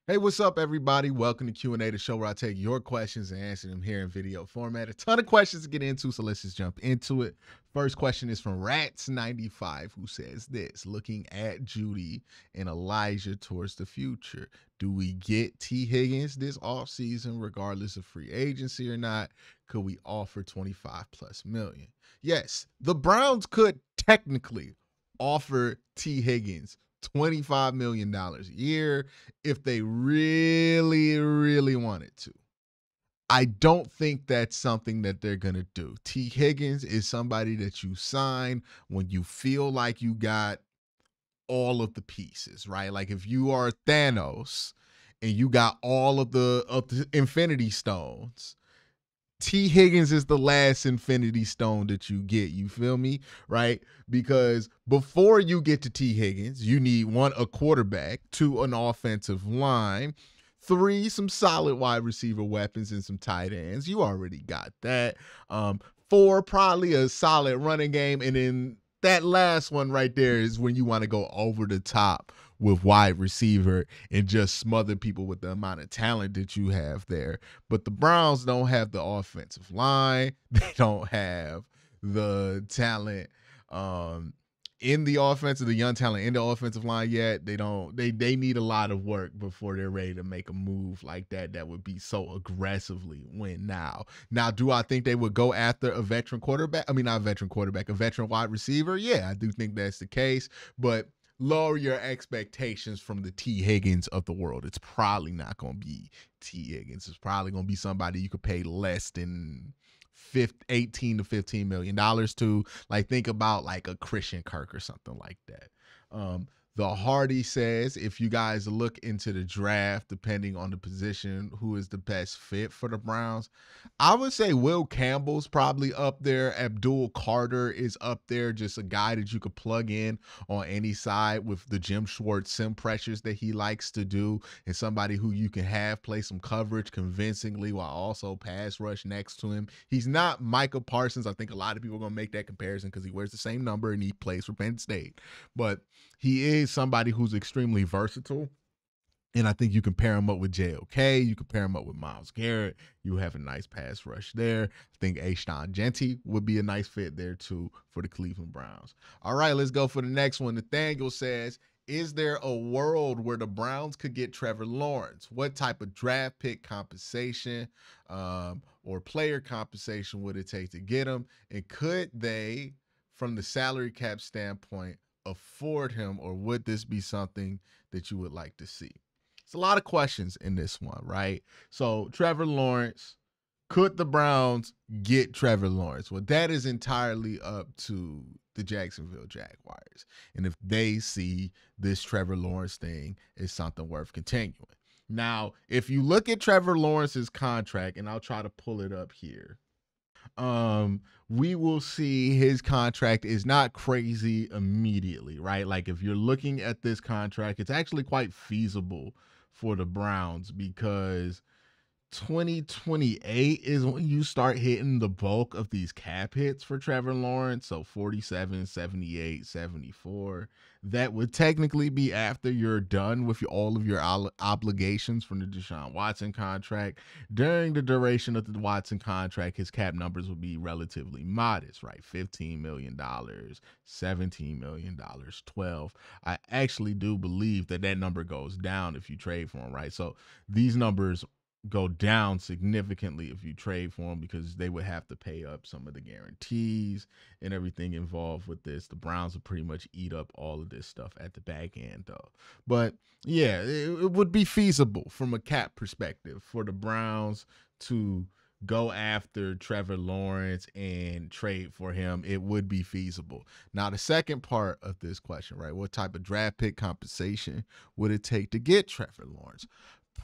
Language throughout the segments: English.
Hey, what's up, everybody? Welcome to Q&A, the show where I take your questions and answer them here in video format. A ton of questions to get into, so let's just jump into it. First question is from Rats95, who says this: looking at Judy and Elijah towards the future, do we get T. Higgins this offseason, regardless of free agency or not? Could we offer 25 plus million? Yes, the Browns could technically offer T. Higgins $25 million a year if they really, really wanted to. I don't think that's something that they're going to do. T. Higgins is somebody that you sign when you feel like you got all of the pieces, right? Like if you are Thanos and you got all of the Infinity Stones, T. Higgins is the last Infinity Stone that you get. You feel me? Right? Because before you get to T. Higgins, you need one, a quarterback, two, an offensive line, three, some solid wide receiver weapons and some tight ends. You already got that. Four, probably a solid running game. And then that last one right there is when you want to go over the top with wide receiver and just smother people with the amount of talent that you have there. But the Browns don't have the offensive line. They don't have the talent in the offensive, the young talent in the offensive line yet. They need a lot of work before they're ready to make a move like that would be so aggressively win now. Now, do I think they would go after a veteran quarterback? I mean, not a veteran quarterback, a veteran wide receiver? Yeah, I do think that's the case. But lower your expectations from the T. Higgins of the world. It's probably not going to be T. Higgins. It's probably going to be somebody you could pay less than 18 to $15 million to. Like, think about like a Christian Kirk or something like that. The Hardy says, if you guys look into the draft, depending on the position, who is the best fit for the Browns? I would say Will Campbell's probably up there. Abdul Carter is up there, just a guy that you could plug in on any side with the Jim Schwartz sim pressures that he likes to do, and somebody who you can have play some coverage convincingly while also pass rush next to him. He's not Micah Parsons. I think a lot of people are going to make that comparison because he wears the same number and he plays for Penn State. But he is somebody who's extremely versatile. And I think you can pair him up with JOK. You can pair him up with Myles Garrett. You have a nice pass rush there. I think Ashton Genty would be a nice fit there too for the Cleveland Browns. All right, let's go for the next one. Nathaniel says, is there a world where the Browns could get Trevor Lawrence? What type of draft pick compensation or player compensation would it take to get him? And could they, from the salary cap standpoint, afford him, or would this be something that you would like to see? It's a lot of questions in this one, right? So Trevor Lawrence, could the Browns get Trevor Lawrence? Well, that is entirely up to the Jacksonville Jaguars. And if they see this Trevor Lawrence thing is something worth continuing. Now, if you look at Trevor Lawrence's contract, and I'll try to pull it up here, we will see his contract is not crazy immediately, right? Like if you're looking at this contract, it's actually quite feasible for the Browns because 2028 is when you start hitting the bulk of these cap hits for Trevor Lawrence. So 47, 78, 74. That would technically be after you're done with all of your obligations from the Deshaun Watson contract. During the duration of the Watson contract, his cap numbers will be relatively modest, right? $15 million, $17 million, 12. I actually do believe that number goes down if you trade for him, right? So these numbers go down significantly if you trade for them because they would have to pay up some of the guarantees and everything involved with this. The Browns would pretty much eat up all of this stuff at the back end though. But yeah, it would be feasible from a cap perspective for the Browns to go after Trevor Lawrence and trade for him. It would be feasible. Now, the second part of this question, right? What type of draft pick compensation would it take to get Trevor Lawrence?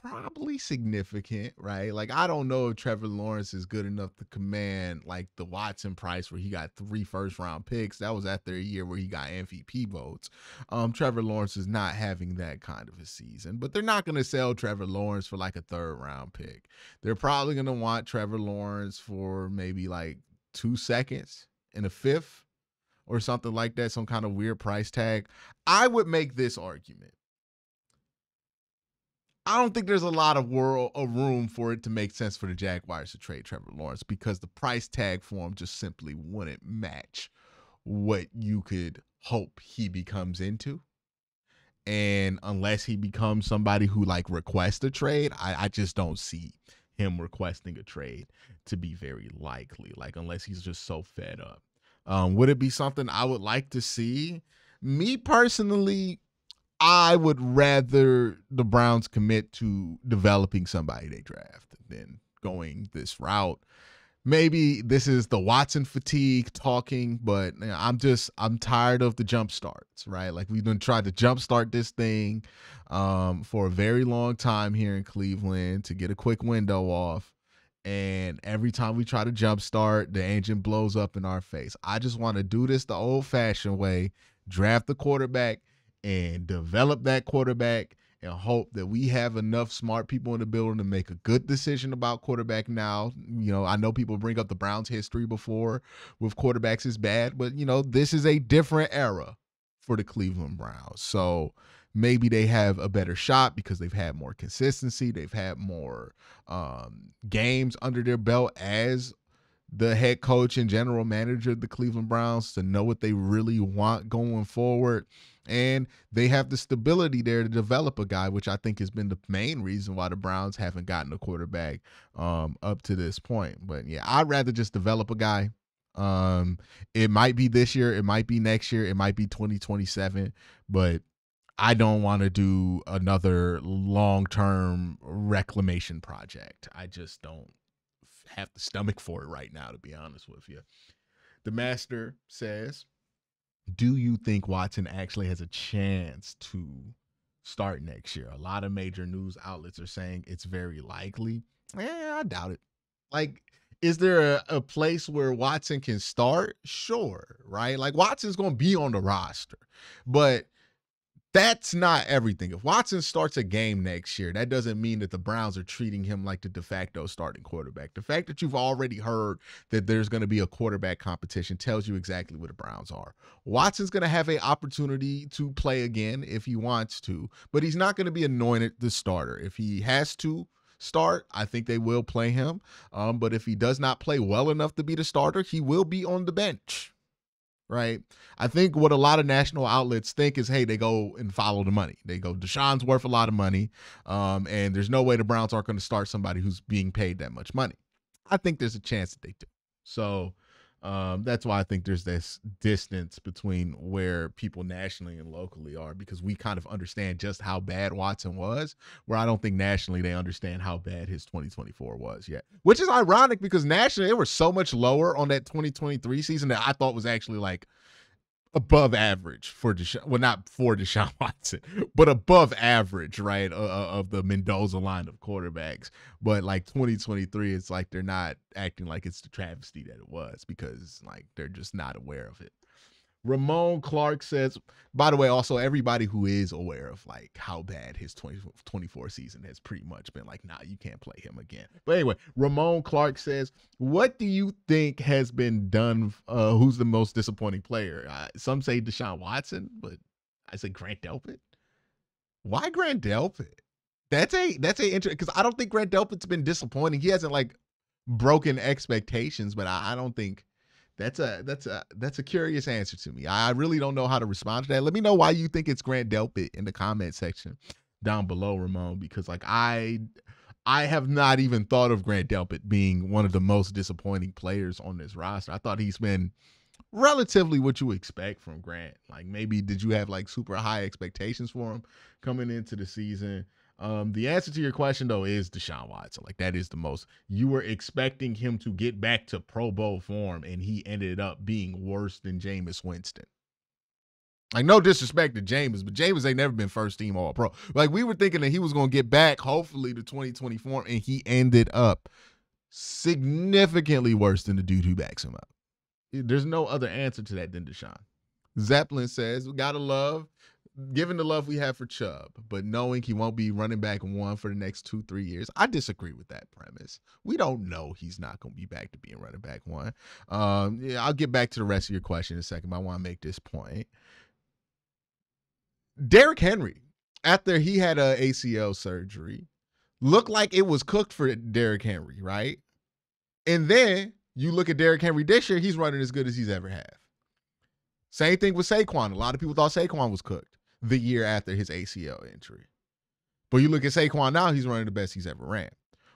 Probably significant, right? Like, I don't know if Trevor Lawrence is good enough to command like the Watson price where he got 3 first-round picks. That was after a year where he got MVP votes. Trevor Lawrence is not having that kind of a season, but they're not going to sell Trevor Lawrence for like a 3rd-round pick. They're probably going to want Trevor Lawrence for maybe like 2 seconds and a 5th or something like that, some kind of weird price tag. I would make this argument. I don't think there's a lot of room for it to make sense for the Jaguars to trade Trevor Lawrence because the price tag for him just simply wouldn't match what you could hope he becomes into. And unless he becomes somebody who like requests a trade, I just don't see him requesting a trade to be very likely. Like unless he's just so fed up. Would it be something I would like to see? Me personally, I would rather the Browns commit to developing somebody they draft than going this route. Maybe this is the Watson fatigue talking, but I'm tired of the jump starts, right? Like we've been trying to jump start this thing for a very long time here in Cleveland to get a quick window off. And every time we try to jump start, the engine blows up in our face. I just want to do this the old fashioned way, draft the quarterback and develop that quarterback and hope that we have enough smart people in the building to make a good decision about quarterback now. You know, I know people bring up the Browns history before with quarterbacks is bad, but, you know, this is a different era for the Cleveland Browns. So maybe they have a better shot because they've had more consistency. They've had more games under their belt as the head coach and general manager of the Cleveland Browns to know what they really want going forward. And they have the stability there to develop a guy, which I think has been the main reason why the Browns haven't gotten a quarterback up to this point. But yeah, I'd rather just develop a guy. It might be this year, it might be next year, it might be 2027, but I don't want to do another long-term reclamation project. I just don't have the stomach for it right now, to be honest with you. The Master says, do you think Watson actually has a chance to start next year? A lot of major news outlets are saying it's very likely. I doubt it. Like, is there a place where Watson can start? Sure, right? Like, Watson's going to be on the roster, but that's not everything. If Watson starts a game next year, that doesn't mean that the Browns are treating him like the de facto starting quarterback. The fact that you've already heard that there's going to be a quarterback competition tells you exactly where the Browns are. Watson's going to have an opportunity to play again if he wants to, but he's not going to be anointed the starter. If he has to start, I think they will play him. But if he does not play well enough to be the starter, he will be on the bench. Right. I think what a lot of national outlets think is, hey, they go and follow the money. They go, Deshaun's worth a lot of money. And there's no way the Browns aren't going to start somebody who's being paid that much money. I think there's a chance that they do. So that's why I think there's this distance between where people nationally and locally are, because we kind of understand just how bad Watson was, where I don't think nationally they understand how bad his 2024 was yet, which is ironic because nationally they were so much lower on that 2023 season that I thought was actually like above average for Deshaun, well, not for Deshaun Watson, but above average, right, of the Mendoza line of quarterbacks. But like 2023, it's like they're not acting like it's the travesty that it was because like they're just not aware of it. Ramon Clark says, by the way, also everybody who is aware of like how bad his 2024 season has pretty much been like, nah, you can't play him again. But anyway, Ramon Clark says, what do you think has been done? Who's the most disappointing player? Some say Deshaun Watson, but I say Grant Delpit. Why Grant Delpit? That's a interesting, because I don't think Grant Delpit's been disappointing. He hasn't like broken expectations, but I don't think. That's a curious answer to me. I really don't know how to respond to that. Let me know why you think it's Grant Delpit in the comment section down below, Ramon, because like I have not even thought of Grant Delpit being one of the most disappointing players on this roster. I thought he's been relatively what you expect from Grant. Like maybe did you have like super high expectations for him coming into the season? The answer to your question, though, is Deshaun Watson. Like, that is the most. You were expecting him to get back to Pro Bowl form, and he ended up being worse than Jameis Winston. Like, no disrespect to Jameis, but Jameis ain't never been first-team All-Pro. Like, we were thinking that he was going to get back, hopefully, to 2020 form, and he ended up significantly worse than the dude who backs him up. There's no other answer to that than Deshaun. Zeppelin says, we got to love. Given the love we have for Chubb, but knowing he won't be running back one for the next 2-3 years, I disagree with that premise. We don't know he's not going to be back to being running back one. Yeah, I'll get back to the rest of your question in a second, but I want to make this point. Derrick Henry after he had a ACL surgery, looked like it was cooked for Derrick Henry, right? And then you look at Derrick Henry this year, he's running as good as he's ever had. Same thing with Saquon. A lot of people thought Saquon was cooked the year after his ACL injury. But you look at Saquon now, he's running the best he's ever ran.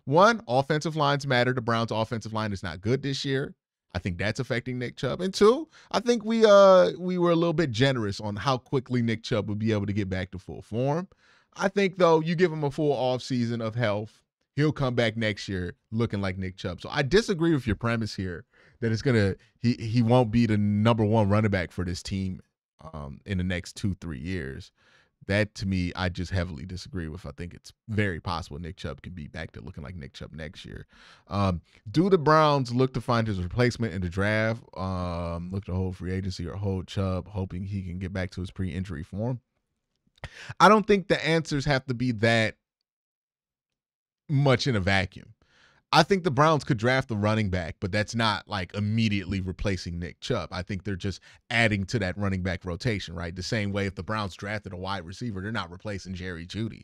One, offensive lines matter. The Browns' offensive line is not good this year. I think that's affecting Nick Chubb. And two, I think we were a little bit generous on how quickly Nick Chubb would be able to get back to full form. I think, though, you give him a full offseason of health, he'll come back next year looking like Nick Chubb. So I disagree with your premise here that he won't be the number one running back for this team in the next 2-3 years. That, to me, I just heavily disagree with. I think it's very possible Nick Chubb can be back to looking like Nick Chubb next year. Do the Browns look to find his replacement in the draft? Look to hold free agency or hold Chubb, hoping he can get back to his pre-injury form? I don't think the answers have to be that much in a vacuum. I think the Browns could draft a running back, but that's not like immediately replacing Nick Chubb. I think they're just adding to that running back rotation, right? The same way if the Browns drafted a wide receiver, they're not replacing Jerry Jeudy.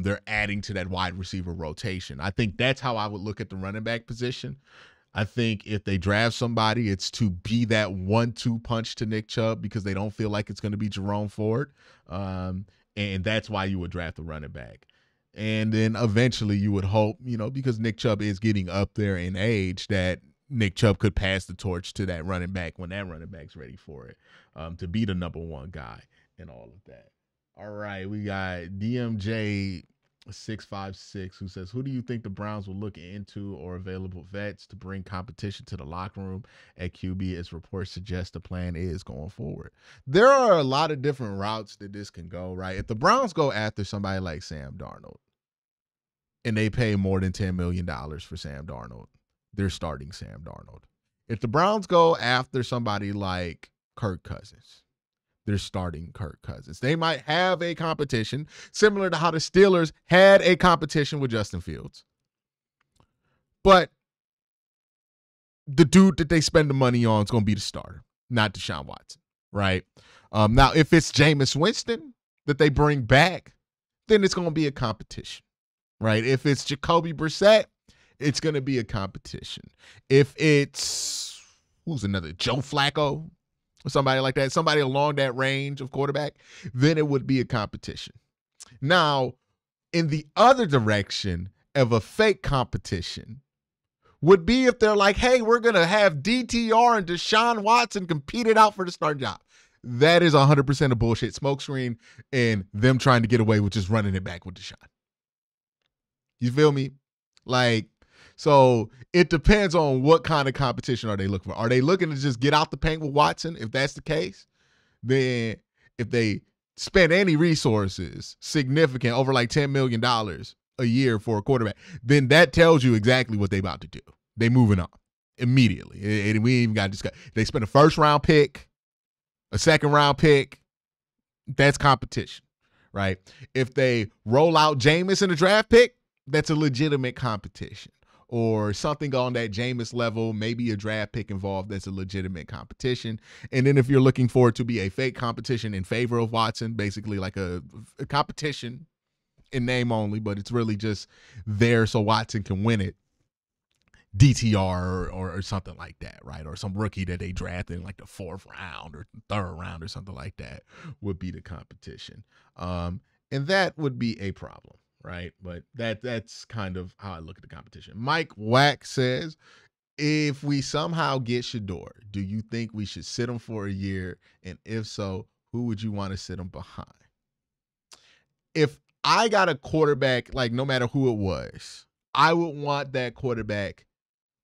They're adding to that wide receiver rotation. I think that's how I would look at the running back position. I think if they draft somebody, it's to be that 1-2 punch to Nick Chubb because they don't feel like it's going to be Jerome Ford. And that's why you would draft a running back. And then eventually you would hope, because Nick Chubb is getting up there in age, that Nick Chubb could pass the torch to that running back when that running back's ready for it, to be the number one guy and all of that. All right, we got DMJ656 who says, who do you think the Browns will look into or available vets to bring competition to the locker room at QB as reports suggest the plan is going forward? There are a lot of different routes that this can go, right? If the Browns go after somebody like Sam Darnold and they pay more than $10 million for Sam Darnold, they're starting Sam Darnold. If the Browns go after somebody like Kirk Cousins, they're starting Kirk Cousins. They might have a competition similar to how the Steelers had a competition with Justin Fields. But the dude that they spend the money on is going to be the starter, not Deshaun Watson, right? Now, if it's Jameis Winston that they bring back, then it's going to be a competition, right? If it's Jacoby Brissett, it's going to be a competition. If it's, who's another, Joe Flacco, or somebody like that, somebody along that range of quarterback, then it would be a competition. Now, in the other direction of a fake competition would be if they're like, hey, we're going to have DTR and Deshaun Watson compete it out for the starting job. That is 100% a bullshit smokescreen and them trying to get away with just running it back with Deshaun. You feel me? So it depends on what kind of competition are they looking for. Are they looking to just get out the paint with Watson? If that's the case, then if they spend any resources significant over like $10 million a year for a quarterback, then that tells you exactly what they about to do. They moving on immediately. And we ain't even got to discuss. They spend a first-round pick, a second-round pick. That's competition, right? If they roll out Jameis in a draft pick, that's a legitimate competition. Or something on that Jameis level, maybe a draft pick involved, that's a legitimate competition. And then if you're looking for it to be a fake competition in favor of Watson, basically like a competition in name only, but it's really just there so Watson can win it, DTR or something like that, right? Or some rookie that they drafted in like the 4th round or 3rd round or something like that would be the competition. And that would be a problem. Right. But that's kind of how I look at the competition. Mike Wack says, if we somehow get Shador, do you think we should sit him for a year? And if so, who would you want to sit him behind? If I got a quarterback, like no matter who it was, I would want that quarterback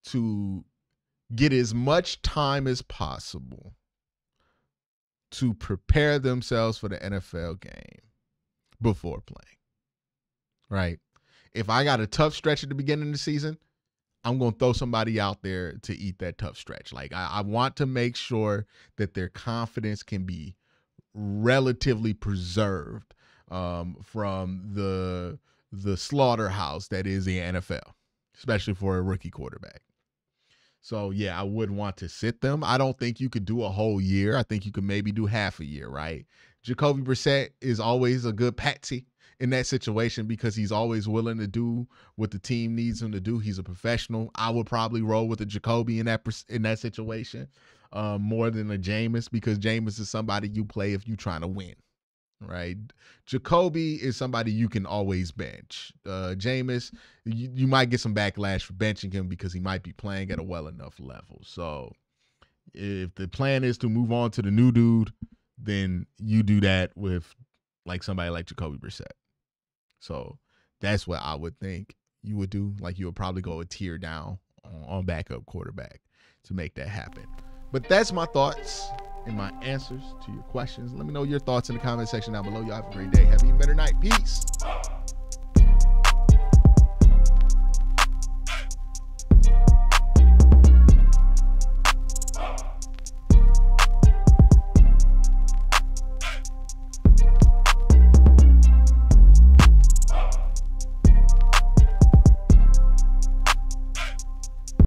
to get as much time as possible to prepare themselves for the NFL game before playing. Right. If I got a tough stretch at the beginning of the season, I'm going to throw somebody out there to eat that tough stretch. Like I want to make sure that their confidence can be relatively preserved from the slaughterhouse that is the NFL, especially for a rookie quarterback. So yeah, I wouldn't want to sit them. I don't think you could do a whole year. I think you could maybe do half a year, right? Jacoby Brissett is always a good patsy in that situation because he's always willing to do what the team needs him to do. He's a professional. I would probably roll with a Jacoby in that situation more than a Jameis, because Jameis is somebody you play if you're trying to win, right? Jacoby is somebody you can always bench. Jameis, you might get some backlash for benching him because he might be playing at a well enough level. So if the plan is to move on to the new dude, then you do that with like somebody like Jacoby Brissett. So that's what I would think you would do. Like you would probably go a tier down on backup quarterback to make that happen. But that's my thoughts and my answers to your questions. Let me know your thoughts in the comment section down below. Y'all have a great day. Have an even better night. Peace.